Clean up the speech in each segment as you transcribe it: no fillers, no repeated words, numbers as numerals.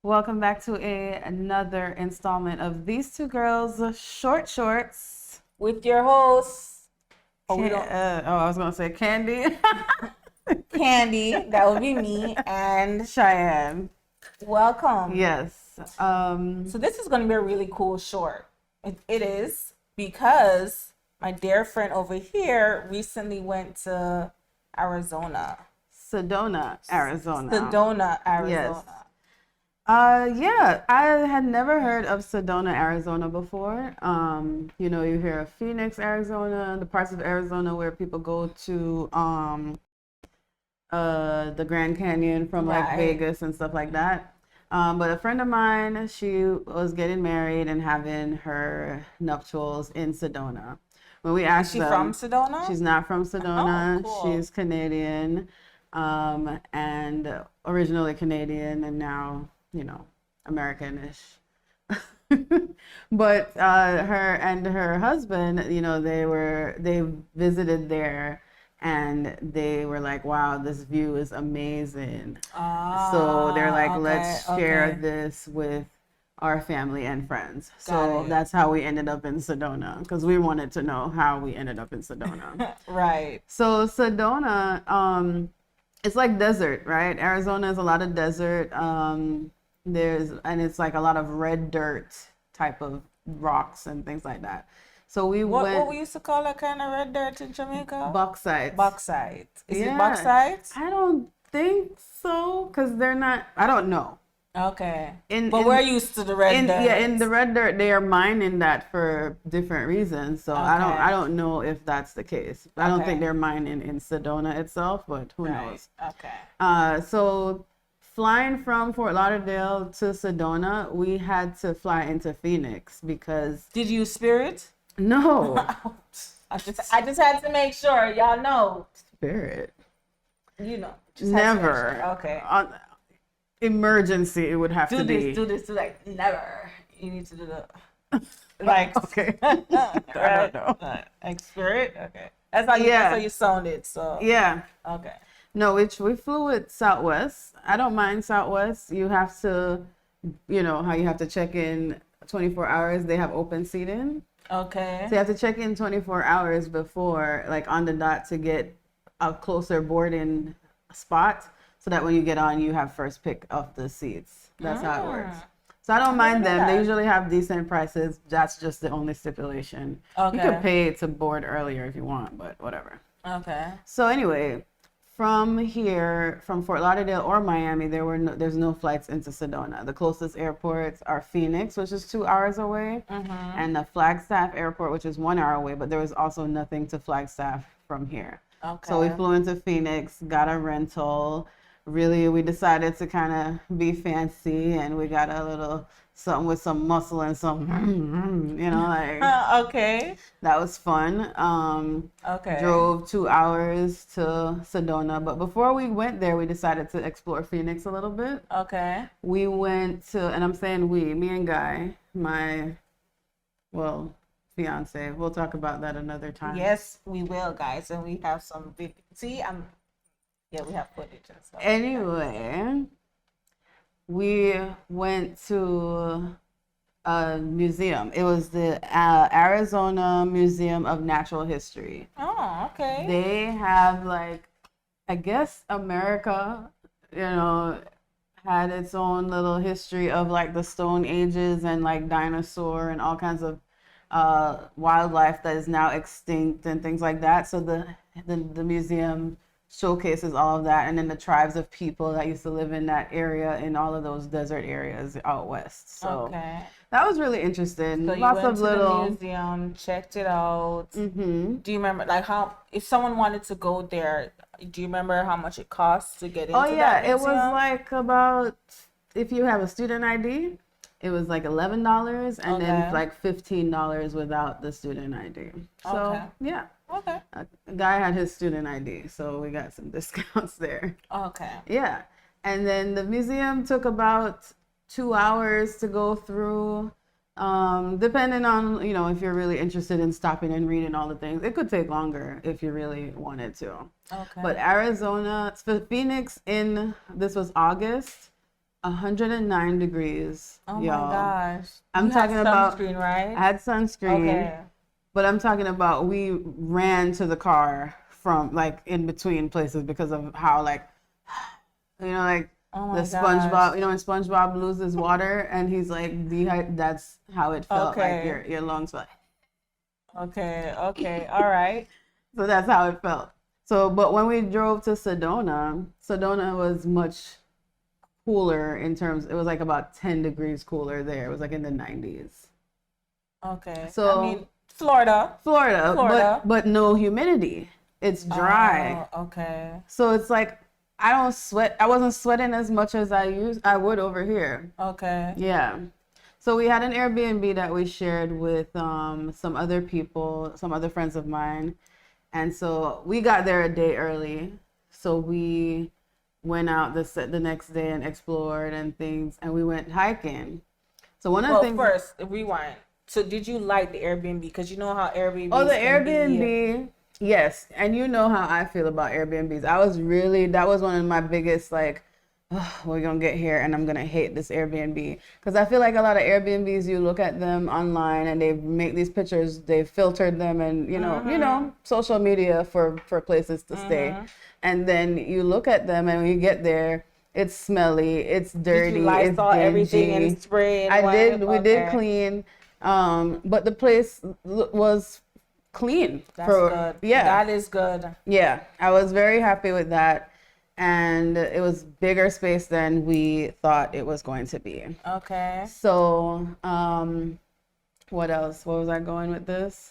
Welcome back to another installment of These Two Girls Short Shorts. With your host, I was gonna say Candy, Candy, that would be me, and Cheyenne. welcome. Yes. So this is going to be a really cool short. It is because my dear friend over here recently went to Arizona. Sedona, Arizona. Sedona, Arizona. Yes. Yeah, I had never heard of Sedona, Arizona before. You hear of Phoenix, Arizona, the parts of Arizona where people go to the Grand Canyon from like Right. Vegas and stuff like that. But a friend of mine, she was getting married and having her nuptials in Sedona. When we asked Is she them, from Sedona? she's not from Sedona. Oh, cool. She's Canadian, and originally Canadian, and now American-ish. But her and her husband, they visited there, and they were like, wow, this view is amazing. So they're like, let's share this with our family and friends. Got So it. that's how we ended up in Sedona, because we wanted to know how we ended up in Sedona. Right. So Sedona, it's like desert, right? Arizona is a lot of desert. It's like a lot of red dirt type of rocks and things like that. So What we used to call that kind of red dirt in Jamaica? bauxite. Bauxite. Is it Yeah. bauxite? I don't think so, because they're not, I don't know. Okay. In- But in- we're used to the red dirt. Yeah, in the red dirt, they are mining that for different reasons. So I Okay. don't know if that's the case. I don't Okay. think they're mining in Sedona itself, but who Right. knows? Okay. So flying from Fort Lauderdale to Sedona, we had to fly into Phoenix because Did you Spirit? no I just had to make sure y'all know. Spirit, You know. Just had to make never. sure. Okay. Emergency, it would have Do to this. be. Do this. Do that. Never. You need to do the like. Okay. I don't know. Like Spirit. Okay. That's how you. Yeah. That's how you sounded. So. Yeah. Okay. No, we flew with Southwest. I don't mind Southwest. You have to, how you have to check in 24 hours. They have open seating. Okay. So you have to check in 24 hours before, like on the dot, to get a closer boarding spot so that when you get on, you have first pick of the seats. That's how it works. So I don't mind them. They that. usually have decent prices. That's just the only stipulation. You Okay. could pay to board earlier if you want, but whatever. Okay. So anyway, from Fort Lauderdale or Miami, there's no flights into Sedona. The closest airports are Phoenix, which is 2 hours away, and the Flagstaff Airport, which is 1 hour away. But there was also nothing to Flagstaff from here. Okay. So we flew into Phoenix, got a rental. Really, we decided to kind of be fancy, and we got a little something with some muscle and some, like Okay. that was fun. Okay. Drove 2 hours to Sedona, but before we went there, we decided to explore Phoenix a little bit. Okay. We went to, and I'm saying me and Guy, my, fiance. We'll talk about that another time. Yes, we will, guys, and we have some big. See, we have footage and stuff. Anyway, we went to a museum. It was the Arizona Museum of Natural History. Oh, okay. They have, like, I guess America, had its own little history of like the Stone Ages and like dinosaur and all kinds of wildlife that is now extinct and things like that. So the museum showcases all of that, and then the tribes of people that used to live in that area, in all of those desert areas out west. So Okay. that was really interesting. So you Lots went of to little. the museum, checked it out. Hmm. Do you remember, like, how if someone wanted to go there? Do you remember how much it costs to get into Oh yeah, that it was museum? like about, if you have a student ID, it was like $11, and Okay. then like $15 without the student ID. So Okay. yeah, Okay. a guy had his student ID, so we got some discounts there. Okay. Yeah, and then the museum took about 2 hours to go through. Depending on, if you're really interested in stopping and reading all the things, it could take longer if you really wanted to. Okay. But Arizona, Phoenix, this was August. 109 degrees, Oh my y'all. gosh. I'm You had talking about, sunscreen, right? I had sunscreen, Okay. but I'm talking about we ran to the car from like in between places because of how like, like Oh the my SpongeBob, gosh. when SpongeBob loses water and he's like that's how it felt like Okay. your lungs felt. Okay. Okay. All right. So that's how it felt. So, but when we drove to Sedona, Sedona was much cooler in terms, it was like about 10 degrees cooler there. It was like in the 90s. Okay. I So, mean, Florida. Florida, Florida. but no humidity. It's dry. Oh, okay. So it's like I don't sweat. I wasn't sweating as much as I would over here. Okay. Yeah. So we had an Airbnb that we shared with some other people, some other friends of mine. And so we got there a day early. So we went out the next day and explored and things, and we went hiking. So one of the Well, things. first, rewind. So, did you like the Airbnb? Because you know how Airbnbs Oh, the can be. Airbnb. Yes, and you know how I feel about Airbnbs. That was one of my biggest like, oh, we're gonna get here and I'm gonna hate this Airbnb because I feel like a lot of Airbnbs you look at them online and they make these pictures, they've filtered them and social media for places to stay, and then you look at them and when you get there, it's smelly, it's dirty, Did you it's Lysol everything dingy. and spray and I wipe? did. We did Okay. clean, but the place was clean. That's good. Yeah. That is good. Yeah, I was very happy with that. And it was bigger space than we thought it was going to be. Okay. So, what else? What was I going with this?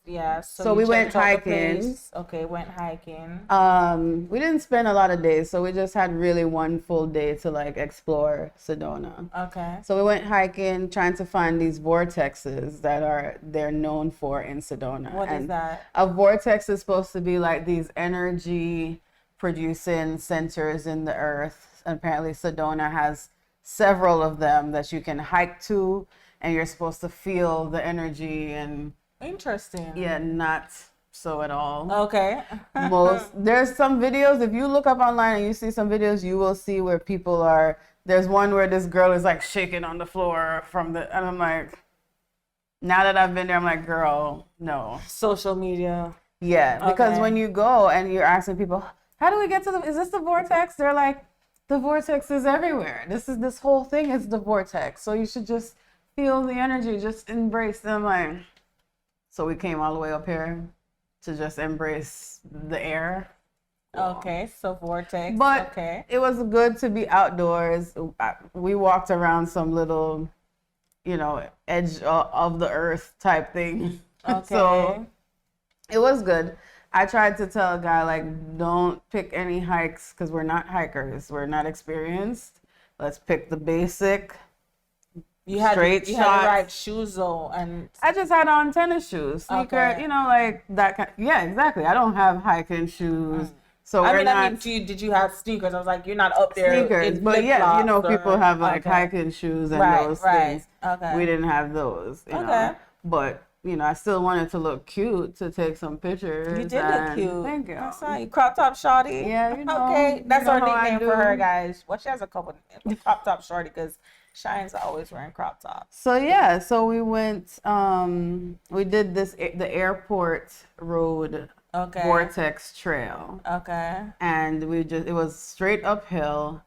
Yeah. So you we went checked out the hiking. place. Okay, went hiking. We didn't spend a lot of days, so we just had really one full day to like explore Sedona. Okay. So we went hiking, trying to find these vortexes that they're known for in Sedona. What is that? A vortex is supposed to be like these energy producing centers in the earth. And apparently Sedona has several of them that you can hike to, and you're supposed to feel the energy and Interesting. yeah, not so at all. Okay. There's some videos, if you look up online and you see some videos, you will see where people are. There's one where this girl is like shaking on the floor and I'm like, now that I've been there, I'm like, girl, no. Social media. Yeah, because Okay. when you go and you're asking people, how do we get is this the vortex? They're like, the vortex is everywhere. This whole thing is the vortex. So you should just feel the energy, just embrace them. Like, so we came all the way up here to just embrace the air. Okay, so Vortex. But okay. it was good to be outdoors. We walked around some little, edge of the earth type thing. Okay. So it was good. I tried to tell a guy, like, don't pick any hikes because we're not hikers. We're not experienced. Let's pick the basic. You had straight the shots. right shoes though, and I just had on tennis shoes, sneaker, Okay. like that kind. Yeah, exactly. I don't have hiking shoes, so I we're mean, not did you have sneakers? I was like, you're not up there sneakers. in But yeah, flip-flops people or- have like okay. hiking shoes and Right, those right. things. Okay. We didn't have those, Okay. But I still wanted to look cute to take some pictures. You did look cute. Thank you. I saw you, crop top shorty. Yeah, Okay, that's you know our how I nickname for her, do. guys. Well, she has a couple crop top shorty because Cheyenne's always wearing crop tops. So yeah, so we went. We did the airport road Okay. Vortex trail. Okay. And it was straight uphill.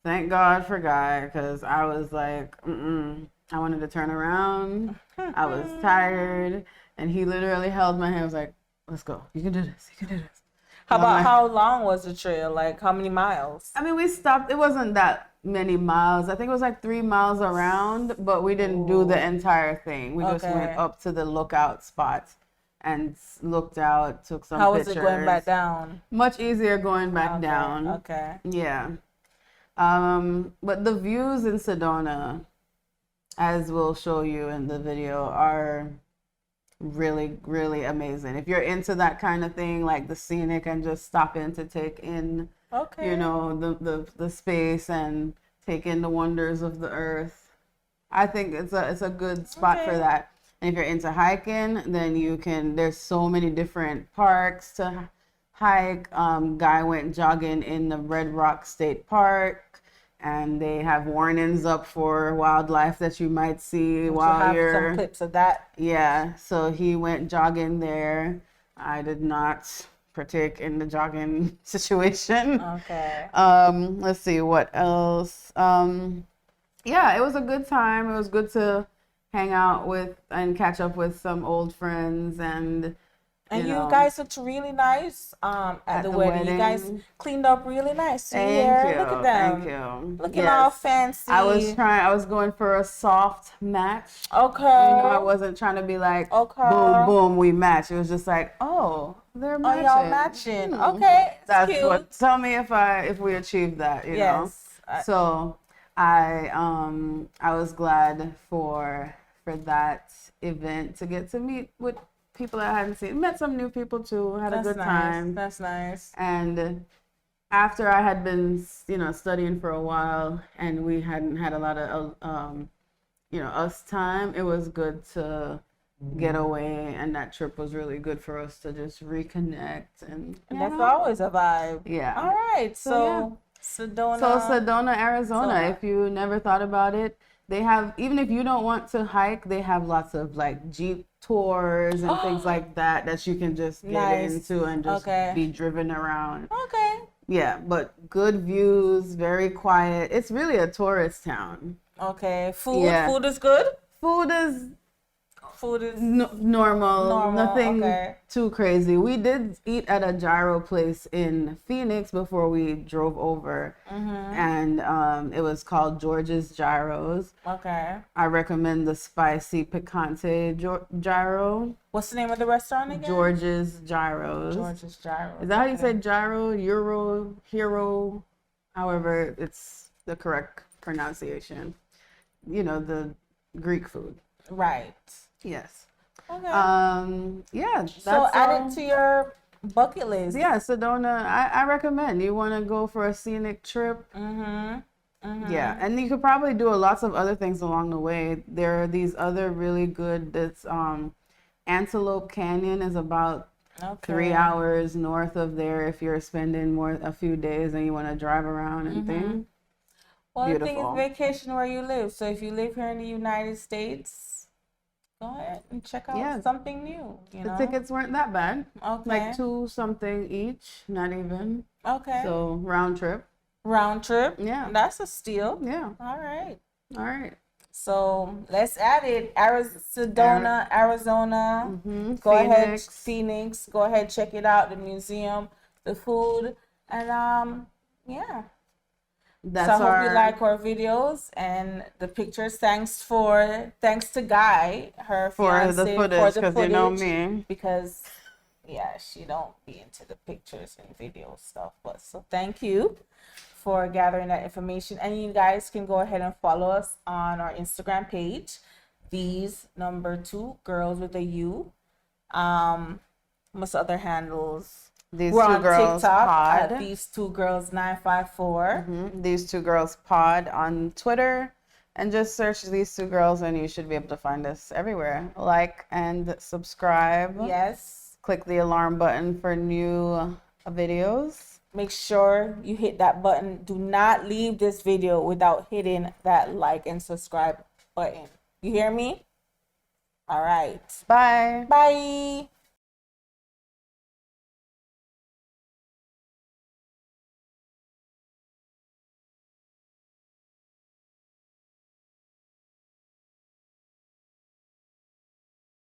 Thank God for Guy, because I was like, I wanted to turn around. I was tired. And he literally held my hand, was like, let's go. You can do this. You can do this. How long was the trail? Like how many miles? I mean, we stopped. It wasn't that many miles. I think it was like 3 miles around, but we didn't do the entire thing. We just Okay. went up to the lookout spot and looked out, took some How pictures. was it going back down? Much easier going back Okay, down. Okay. Yeah. But the views in Sedona, as we'll show you in the video, are really, really amazing. If you're into that kind of thing, like the scenic and just stopping to take in, Okay. the space and take in the wonders of the earth, I think it's a good spot for Okay. that. And if you're into hiking, then there's so many different parks to hike. Guy went jogging in the Red Rock State Park, and they have warnings up for wildlife that you might see while have you're. some clips of that. Yeah, so he went jogging there. I did not partake in the jogging situation. Okay. Let's see what else. Yeah, it was a good time. It was good to hang out with and catch up with some old friends and you guys looked really nice at the wedding. You guys cleaned up really nice. Thank you. Look at them. Thank you. Looking all fancy. I was going for a soft match. Okay. I wasn't trying to be like, boom, boom, we match. It was just like, oh, they're matching. Oh, y'all matching. Okay. That's cute. what, tell me if we achieved that, you know? So I was glad for that event to get to meet with people I hadn't seen. Met some new people too. Had a good time. That's nice. And after I had been, studying for a while and we hadn't had a lot of, us time, it was good to get away. And that trip was really good for us to just reconnect. And that's always a vibe. Yeah. All right. So Sedona, Arizona. If you never thought about it, they have, even if you don't want to hike, they have lots of like Jeep tours and things like that you can just get into and just be driven around. Okay. Yeah, but good views, very quiet. It's really a tourist town. Okay. Food is good? Food is normal. Nothing too crazy. We did eat at a gyro place in Phoenix before we drove over, and it was called George's Gyros. Okay. I recommend the spicy picante gyro. What's the name of the restaurant again? George's Gyros. George's Gyros. Is that how you say gyro, euro, hero? However, it's the correct pronunciation. The Greek food. Right. Yes. Okay. Yeah. So add it to your bucket list. Yeah, Sedona. I recommend. You want to go for a scenic trip. Yeah, and you could probably do lots of other things along the way. There are these other really good. That's Antelope Canyon is about 3 hours north of there. If you're spending a few days and you want to drive around and things. Well, the thing is vacation where you live. So if you live here in the United States, go ahead and check out something new. The tickets weren't that bad. Okay. Like $2 something each, not even. Okay. So round trip. Yeah. That's a steal. Yeah. All right. So let's add it. Sedona, Arizona. Go ahead, Phoenix. Go ahead, check it out. The museum, the food, and yeah. So I hope you like our videos and the pictures. Thanks to Guy, her fiance, for the footage, because you know me. Because she don't be into the pictures and video stuff. But so thank you for gathering that information. And you guys can go ahead and follow us on our Instagram page, These2Gurls with a U. What's the other handles? We're on TikTok pod. At These2Gurls954. These2Gurls pod on Twitter, and just search These2Gurls and you should be able to find us everywhere. Like and subscribe. Yes. Click the alarm button for new videos. Make sure you hit that button. Do not leave this video without hitting that like and subscribe button. You hear me? All right. Bye. Bye.